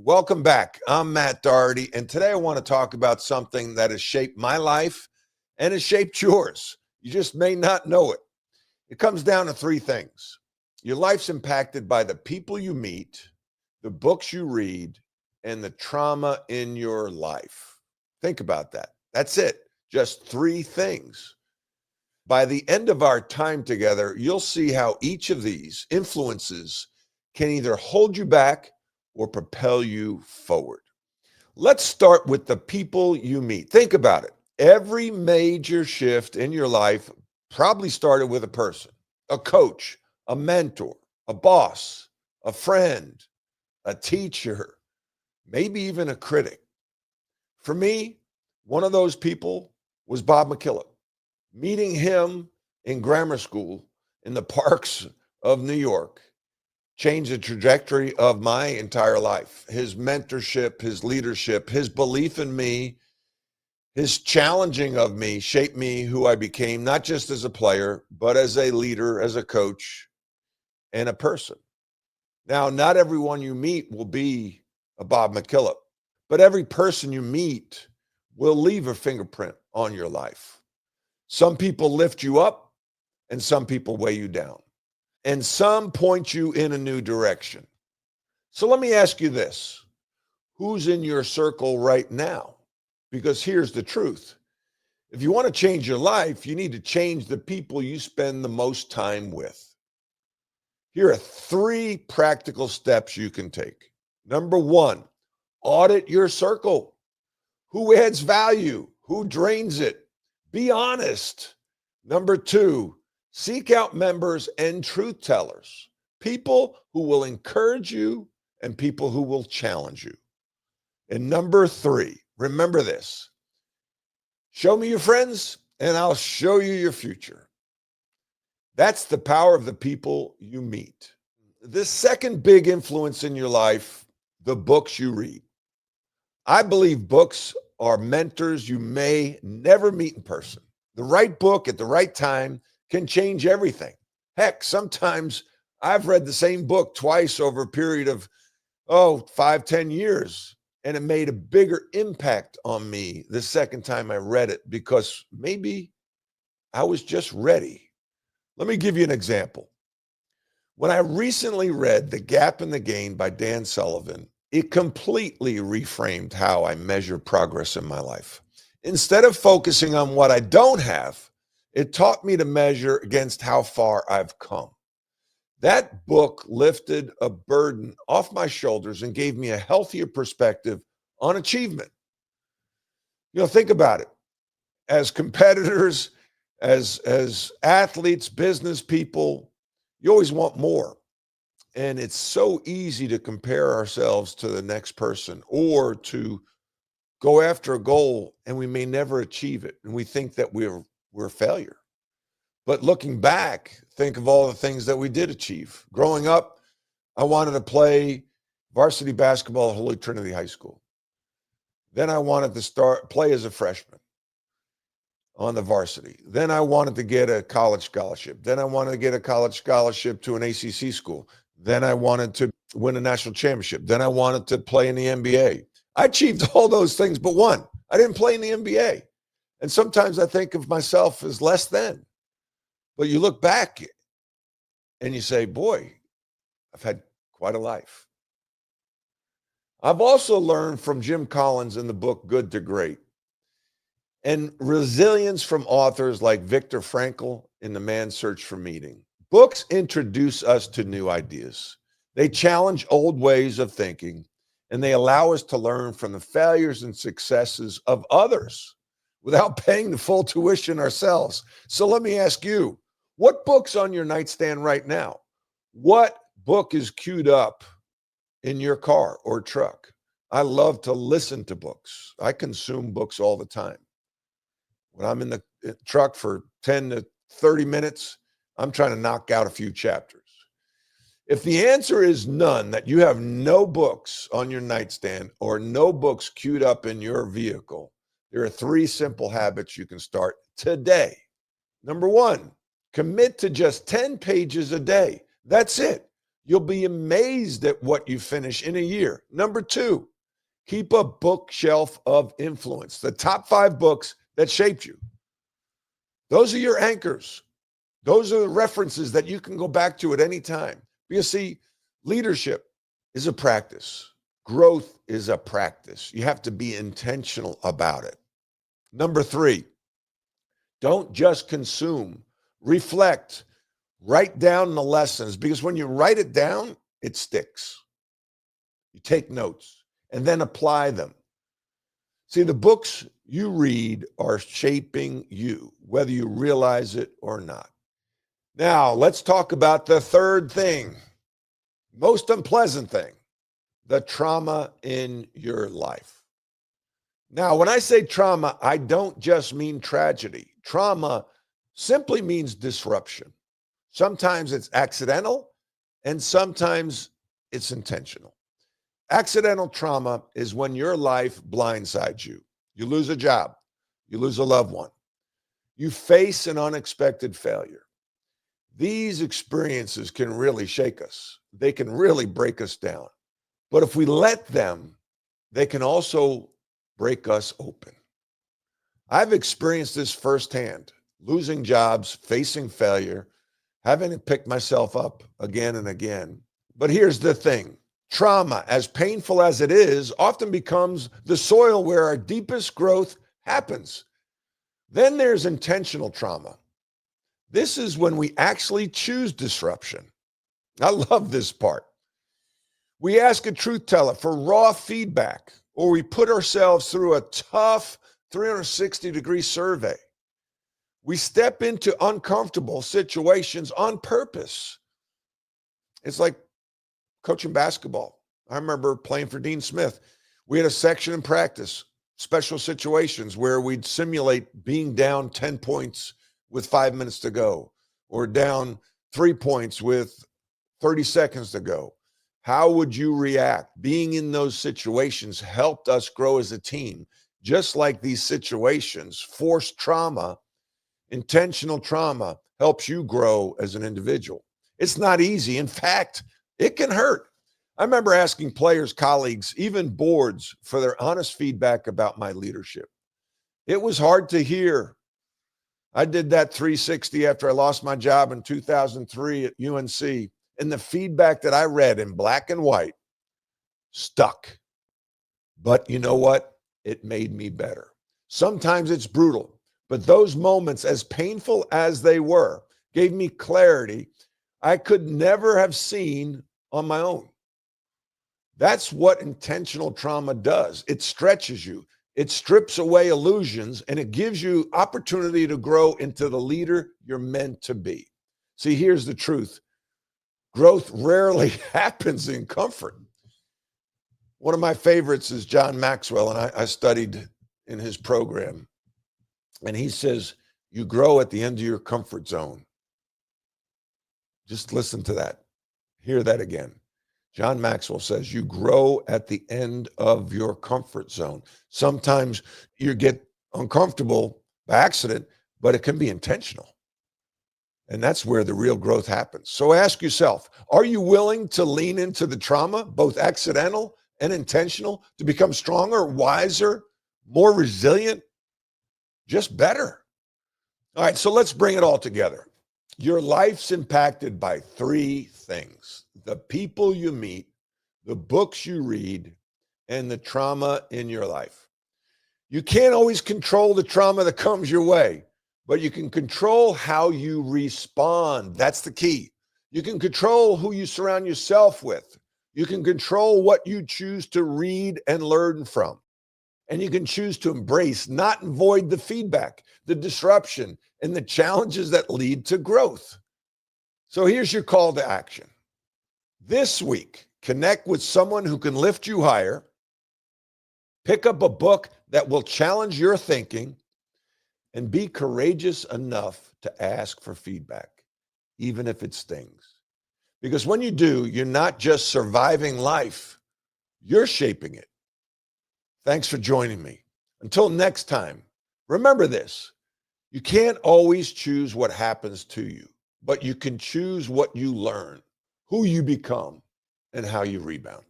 Welcome back. I'm Matt Doherty, and today I want to talk about something that has shaped my life and has shaped yours. You just may not know it. It comes down to three things. Your life's impacted by the people you meet, the books you read, and the trauma in your life. Think about that. That's it. Just three things. By the end of our time together, you'll see how each of these influences can either hold you back or propel you forward. Let's start with the people you meet. Think about it. Every major shift in your life probably started with a person, a coach, a mentor, a boss, a friend, a teacher, maybe even a critic. For me, one of those people was Bob McKillop. Meeting him in grammar school in the parks of New York changed the trajectory of my entire life. His mentorship, his leadership, his belief in me, his challenging of me shaped me who I became, not just as a player, but as a leader, as a coach, and a person. Now, not everyone you meet will be a Bob McKillop, but every person you meet will leave a fingerprint on your life. Some people lift you up and some people weigh you down, and some point you in a new direction. So let me ask you this. Who's in your circle right now? Because here's the truth. If you want to change your life, you need to change the people you spend the most time with. Here are three practical steps you can take. Number one, audit your circle. Who adds value? Who drains it? Be honest. Number two, seek out members and truth tellers, people who will encourage you and people who will challenge you. And number three, remember this: show me your friends and I'll show you your future. That's the power of the people you meet. The second big influence in your life, the books you read. I believe books are mentors you may never meet in person. The right book at the right time can change everything. Heck, sometimes I've read the same book twice over a period of, 5, 10 years, and it made a bigger impact on me the second time I read it because maybe I was just ready. Let me give you an example. When I recently read The Gap and the Gain by Dan Sullivan, it completely reframed how I measure progress in my life. Instead of focusing on what I don't have, it taught me to measure against how far I've come. That book lifted a burden off my shoulders and gave me a healthier perspective on achievement. Think about it. As competitors, as athletes, business people, you always want more. And it's so easy to compare ourselves to the next person or to go after a goal and we may never achieve it. And we think that we're a failure. But looking back, think of all the things that we did achieve. Growing up, I wanted to play varsity basketball at Holy Trinity High School. Then I wanted to play as a freshman on the varsity. Then I wanted to get a college scholarship. Then I wanted to get a college scholarship to an ACC school. Then I wanted to win a national championship. Then I wanted to play in the NBA. I achieved all those things but one. I didn't play in the NBA. And sometimes I think of myself as less than. But you look back and you say, boy, I've had quite a life. I've also learned from Jim Collins in the book Good to Great, and resilience from authors like Viktor Frankl in The Man's Search for Meaning. Books introduce us to new ideas. They challenge old ways of thinking, and they allow us to learn from the failures and successes of others without paying the full tuition ourselves. So let me ask you, what book's on your nightstand right now? What book is queued up in your car or truck? I love to listen to books. I consume books all the time. When I'm in the truck for 10 to 30 minutes, I'm trying to knock out a few chapters. If the answer is none, that you have no books on your nightstand or no books queued up in your vehicle, there are three simple habits you can start today. Number one, commit to just 10 pages a day. That's it. You'll be amazed at what you finish in a year. Number 2, keep a bookshelf of influence, the top 5 books that shaped you. Those are your anchors. Those are the references that you can go back to at any time. Because see, leadership is a practice. Growth is a practice. You have to be intentional about it. Number 3, don't just consume, reflect, write down the lessons, because when you write it down, it sticks. You take notes and then apply them. See, the books you read are shaping you, whether you realize it or not. Now, let's talk about the third thing, most unpleasant thing, the trauma in your life. Now, when I say trauma, I don't just mean tragedy. Trauma simply means disruption. Sometimes it's accidental and sometimes it's intentional. Accidental trauma is when your life blindsides you. You lose a job, you lose a loved one, you face an unexpected failure. These experiences can really shake us. They can really break us down. But if we let them, they can also break us open. I've experienced this firsthand, losing jobs, facing failure, having to pick myself up again and again. But here's the thing. Trauma, as painful as it is, often becomes the soil where our deepest growth happens. Then there's intentional trauma. This is when we actually choose disruption. I love this part. We ask a truth teller for raw feedback, or we put ourselves through a tough 360-degree survey. We step into uncomfortable situations on purpose. It's like coaching basketball. I remember playing for Dean Smith. We had a section in practice, special situations, where we'd simulate being down 10 points with 5 minutes to go, or down 3 points with 30 seconds to go. How would you react? Being in those situations helped us grow as a team. Just like these situations, forced trauma, intentional trauma helps you grow as an individual. It's not easy. In fact, it can hurt. I remember asking players, colleagues, even boards for their honest feedback about my leadership. It was hard to hear. I did that 360 after I lost my job in 2003 at UNC, and the feedback that I read in black and white stuck. But you know what? It made me better. Sometimes it's brutal, but those moments, as painful as they were, gave me clarity I could never have seen on my own. That's what intentional trauma does. It stretches you. It strips away illusions, and it gives you opportunity to grow into the leader you're meant to be. See, here's the truth. Growth rarely happens in comfort. One of my favorites is John Maxwell, and I studied in his program. And he says, you grow at the end of your comfort zone. Just listen to that. Hear that again. John Maxwell says, you grow at the end of your comfort zone. Sometimes you get uncomfortable by accident, but it can be intentional. And that's where the real growth happens. So ask yourself, are you willing to lean into the trauma, both accidental and intentional, to become stronger, wiser, more resilient, just better? All right, so let's bring it all together. Your life's impacted by 3 things: the people you meet, the books you read, and the trauma in your life. You can't always control the trauma that comes your way, but you can control how you respond. That's the key. You can control who you surround yourself with. You can control what you choose to read and learn from. And you can choose to embrace, not avoid the feedback, the disruption, and the challenges that lead to growth. So here's your call to action. This week, connect with someone who can lift you higher. Pick up a book that will challenge your thinking, and be courageous enough to ask for feedback, even if it stings. Because when you do, you're not just surviving life, you're shaping it. Thanks for joining me. Until next time, remember this: you can't always choose what happens to you, but you can choose what you learn, who you become, and how you rebound.